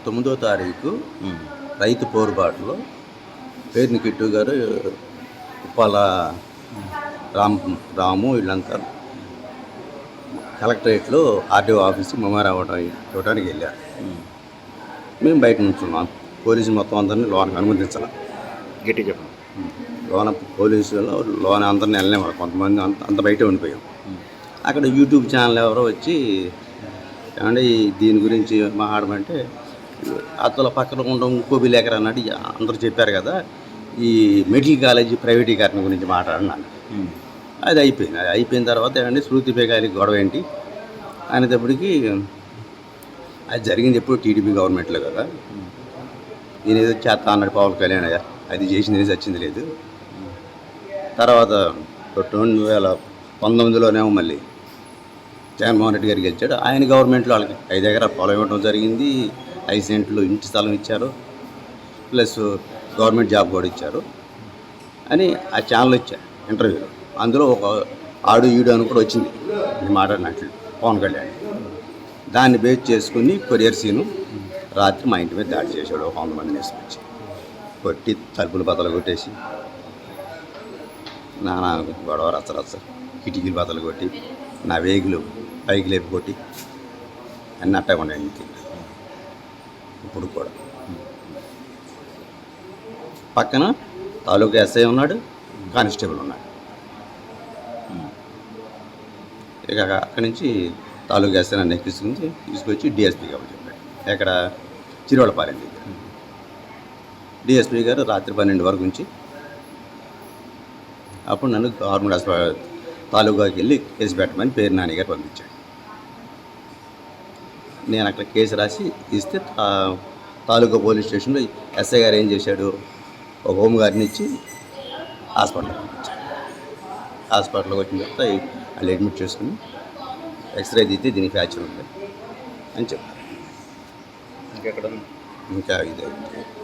9వ తారీఖు రైతు పోరుబాటులో పేర్ని కిట్టు గారు, ఉప్పాల రాము వీళ్ళంతా కలెక్టరేట్లో ఆర్టీఓ ఆఫీస్కి మెమోరాండం ఇవ్వడానికి వెళ్ళారు. మేము బయట నుంచున్నాం. పోలీసులు మొత్తం అందరినీ లోనకి అనుమతించాలి. గట్టి చెప్పండి. లోన పోలీసులు లోన అందరినీ వెళ్ళలేము. కొంతమంది అంత బయటే ఉండిపోయాం. అక్కడ యూట్యూబ్ ఛానల్ ఎవరో వచ్చి ఏమంటే దీని గురించి మాట్లాడమంటే అతల పక్కన ఉండడం ఇంకో విలేకరు అన్నట్టు అందరూ చెప్పారు కదా, ఈ మెడికల్ కాలేజీ ప్రైవేటీకరణ గురించి మాట్లాడినాను. అది అయిపోయింది. అది అయిపోయిన తర్వాత ఏమంటే శృతి బేగాలి గొడవ ఏంటి అనేటప్పటికీ అది జరిగింది ఎప్పుడు టీడీపీ గవర్నమెంట్లో కదా, నేను ఏదో చేస్తా అన్నాడు పవన్ కళ్యాణ్. అది చేసింది వచ్చింది లేదు. తర్వాత 2019లోనేమో మళ్ళీ జగన్మోహన్ రెడ్డి గారికి గెలిచాడు. ఆయన గవర్నమెంట్లో వాళ్ళకి 5 ఎకరాల పొలం ఇవ్వడం జరిగింది, 5 సెంట్లు ఇంటి స్థలం ఇచ్చారు, ప్లస్ గవర్నమెంట్ జాబ్ కూడా ఇచ్చారు అని ఆ ఛానల్ ఇచ్చారు ఇంటర్వ్యూలో. అందులో ఒక ఆడు ఈడు అని కూడా వచ్చింది నేను మాట్లాడినట్లు పవన్ కళ్యాణ్. దాన్ని బేస్ చేసుకుని కొరియర్ సీను రాత్రి మా ఇంటి మీద దాడి చేశాడు. 100 మందిని వేసుకొచ్చి కొట్టి తలుపులు బద్దలు కొట్టేసి నానా గొడవ రచ్చ కిటికీలు బద్దలు కొట్టి నా వేగులు పైకి లేపి కొట్టి అన్నీ అట్టగా ఉండే ఇంటికి. ఇప్పుడు కూడా పక్కన తాలూకా ఎస్ఐ ఉన్నాడు, కానిస్టేబుల్ ఉన్నాడు. ఇక అక్కడి నుంచి తాలూకా ఎస్ఐ నన్ను తీసుకొచ్చి డిఎస్పీ గారు చెప్పాడు. ఎక్కడ చిరువళ్ళపాలెం దగ్గర. డిఎస్పీ గారు రాత్రి 12 వరకు ఉంచి అప్పుడు నన్ను గవర్నమెంట్ హాస్పిటల్ తాలూకాకి వెళ్ళి కేసు పెట్టమని పేరు నాని గారు పంపించాడు. నేను అక్కడ కేసు రాసి ఇస్తే తాలూకా పోలీస్ స్టేషన్లో ఎస్ఐ గారు ఏం చేశాడు, ఒక హోమ్ గార్డ్ని ఇచ్చి హాస్పిటల్కి పంపించాడు. హాస్పిటల్కి వచ్చిన తర్వాత వాళ్ళు అడ్మిట్ చేసుకుని ఎక్స్రే తీస్తే దీనికి ఫ్రాక్చర్ ఉంది అని చెప్పారు. ఇంకా ఇది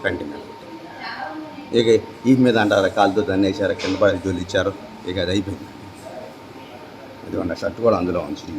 కంటిన్యూ. ఇక ఈ మీద అంటారా కాలుతో దాన్ని వేసారు, కింద పడి జోలు ఇచ్చారు. ఇక అది అయిపోయింది. ఇది షర్ట్ కూడా అందులో ఉంది.